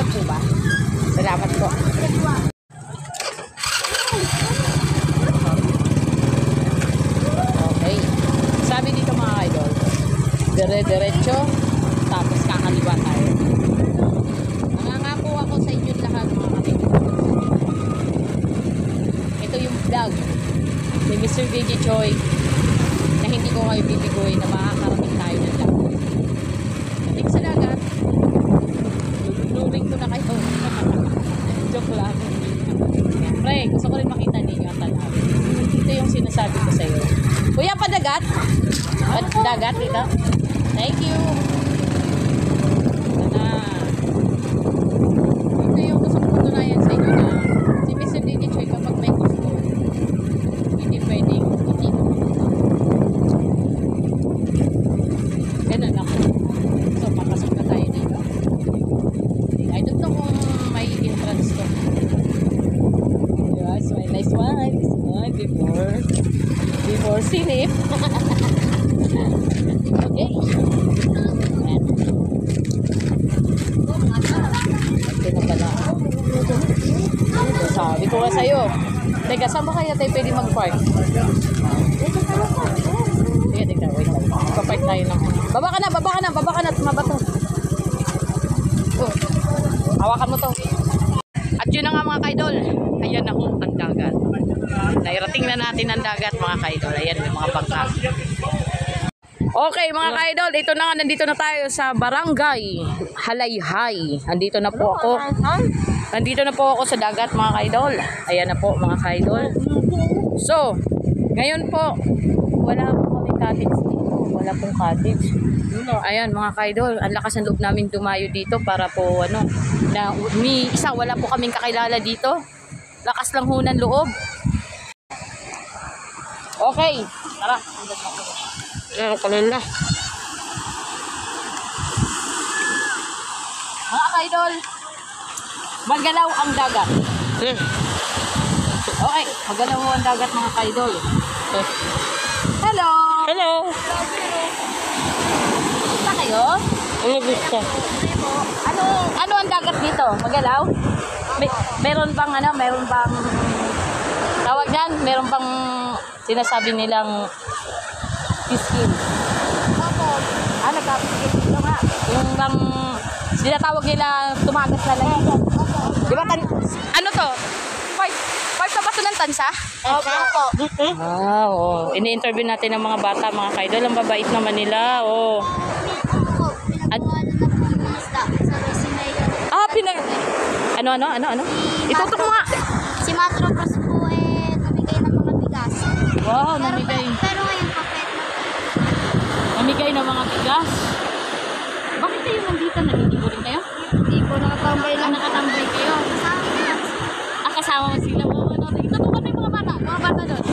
lang po ba? Salamat po. Okay. Sabi dito mga idol, dire-diretso, tapos kakaliwa tayo. Nangangako ako sa inyo lahat mga kapatid. Ito yung vlog ni Mr. Gigi Choi na hindi ko kayo bibiguin na makakarating tayo ng lahat. Dating sa dagat, luring ko na kayo. Joke lang. Siyempre, gusto ko rin makita ninyo ang tanaw. Ito yung sinasabi ko sa iyo. Kuya, padagat? Dagat dito? Thank you. Ito yung gusto ko tunayan sa inyo na si Mr. Gigi Choi kapag may gusto, hindi pwedeng itin. Ganun ako. So, papasok na tayo dito. I don't know kung may entrance ko. Yes, my nice one. Before sinip. Okay. Sabi ko nga sa'yo. Teka, saan ba kaya tayo pwede mag-park? Teka, wait lang. Papark tayo lang. Baba ka na. Tumabato. Hawakan mo to. At yun na nga mga kaidol. Ayan na ang dagat. Nairating na natin ang dagat mga kaidol. Ayan, may mga bangka. Okay mga kaidol, ito na nga, nandito na tayo sa Barangay Halayhay. Nandito na po ako sa dagat mga kaidol. Ayan na po mga kaidol. So, ngayon po, wala po kami cottage dito. Wala pong cottage. Ayan mga kaidol, ang lakas ng loob namin dumayo dito para po wala po kaming kakilala dito. Lakas lang ho ng loob. Okay, tara. Kalila. Mga kaidol, magalaw ang dagat. Okay, magalaw ang dagat mga kaidol. Hello! Hello! Gusto kayo? Ano gusto? Ano ang dagat dito? Magalaw? Meron bang tawag yan? Meron bang sinasabi nilang piskin? Nagkapiskin dito nga. Yung bang sinatawag nila tumagas na lang. Di ba ano to? Part pa ba ito ng tansa? Opo. Oo. Ini-interview natin ng mga bata, mga kaidol. Ang babait naman nila. Oh. Ano? Itutok mo nga. Si Matropos po namigay ng mga bigas. Wow, namigay. Pero ngayon papet na. Namigay ng mga bigas. Bakit kayo nandito? Naliligo rin kayo? Hindi po, nakatambay lang. Nakatambay kayo. Kasama mo sila. Itutukan mo yung mga bata. Mga bata doon.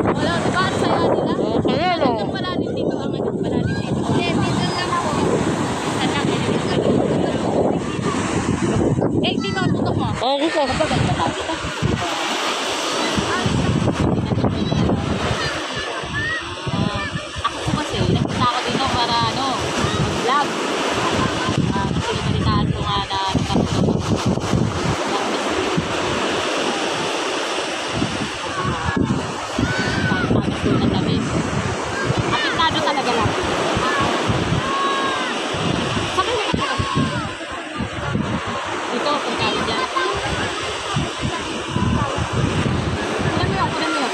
Wala, diba? Ang saya nila. Kaya no. Ang malalim dito. Hindi, dito lang ako. Dito ang tutok mo. Dito. Dito. Ako po kasi, nagpunta ako dito para vlog. Kasi nabalitaan ko nga na apektado talaga lang. Sakay na ito. Dito, punta ka dyan. Kunan mo yun.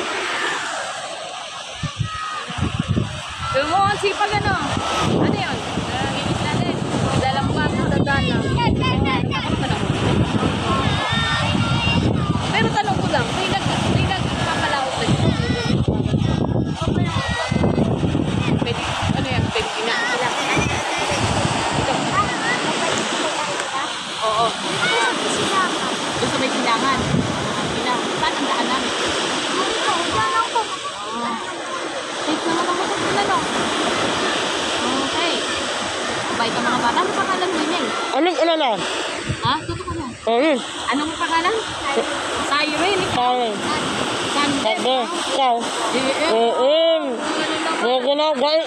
Doon mo, ang sipag ano? Ano yun? Gigit natin. Dalang pa ako, dadaan lang. Pero tanong ko lang, may nagpapalaot na dito. Pwede, ano yan? Pwede pinakailang. Oo. Doon sa may silangan. Saan ang daanan? Safe naman ako sa pinano. Okay. Bait ang mga bata. Anong pangalan mo yun? Anong alala? Ha? Tutok mo. Anong pangalan? Siren. Siren. Sabi. Ikaw.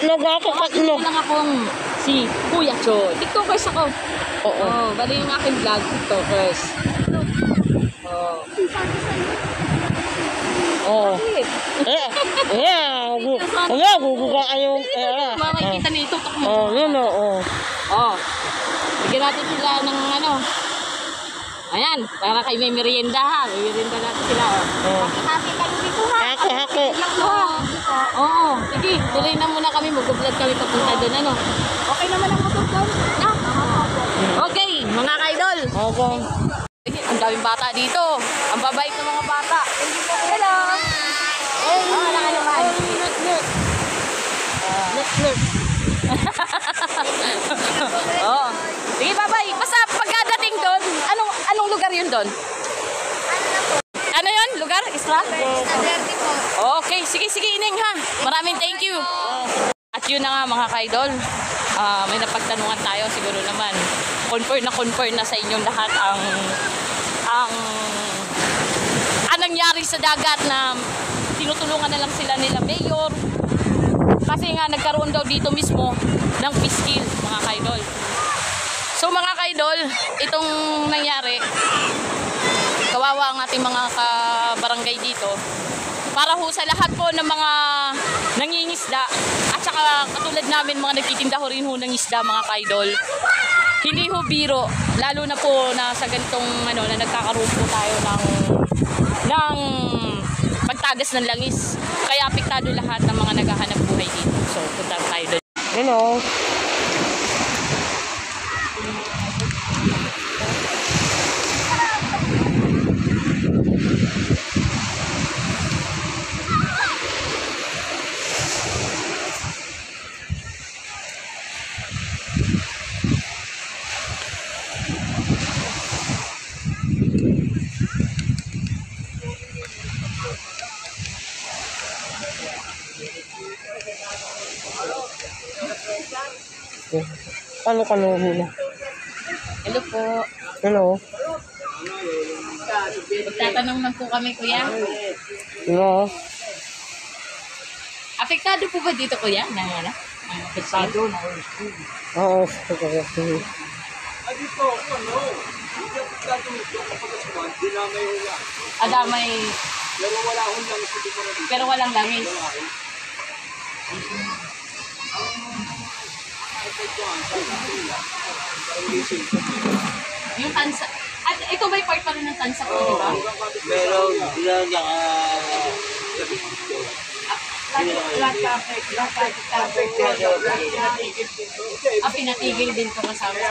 Nagkakakat mo. Lang akong si Kuya Cho. TikTokers ako. Oo. Bali yung aking vlog, TikTokers. Oo. Oo. Guguga kayong Makikita na itutok mo. Oh, yun o. Oh. Bigyan natin sila ng ano. Ayan, para kay may merienda ha. May merienda natin sila. Oh. Happy tayo dito ha. Hako. Oo. Sige, tuloy na muna kami. Mag-vlog kami papunta doon. Ano? Okay naman ang motor doon. Okay, mga ka-idol. Opo. Ang daming bata dito. Ang babait ng mga bata. Hello. Wala ka naman. Oo. Sige, bye-bye. Basta pagkadating doon, anong lugar yun doon? Ano yun? Lugar? Isla? Verde po. Okay, sige, Ining ha. Maraming thank you. At yun na nga mga ka-idol. May napagtanungan tayo siguro naman. Confirm na sa inyong lahat ang nangyari sa dagat na tinutulungan na lang sila nila mayor. Kasi nga nagkaroon daw dito mismo ng fish kill mga ka-idol. So mga ka-idol, itong nangyari, kawawa ang ating mga kabarangay dito. Para ho sa lahat po ng mga nangingisda at saka katulad namin mga nagtitinda ho rin ho ng isda mga ka-idol. Hindi ho biro, lalo na po na sa ganitong na nagkakaroon po tayo ng pagtagas ng langis. Kaya apektado lahat ng mga naghahanap buhay dito. So punta tayo doon. Hello. Kalo muna. Hello po. Hello. Magtatanong lang po kami kuya. Hello. Apektado po ba dito kuya? Apektado? Oo. Adamay. Pero walang langis. Yung tansa. At ito ba'y part pa rin ng tansa ko, di ba? Pero sila Pinatigil din ko kasama.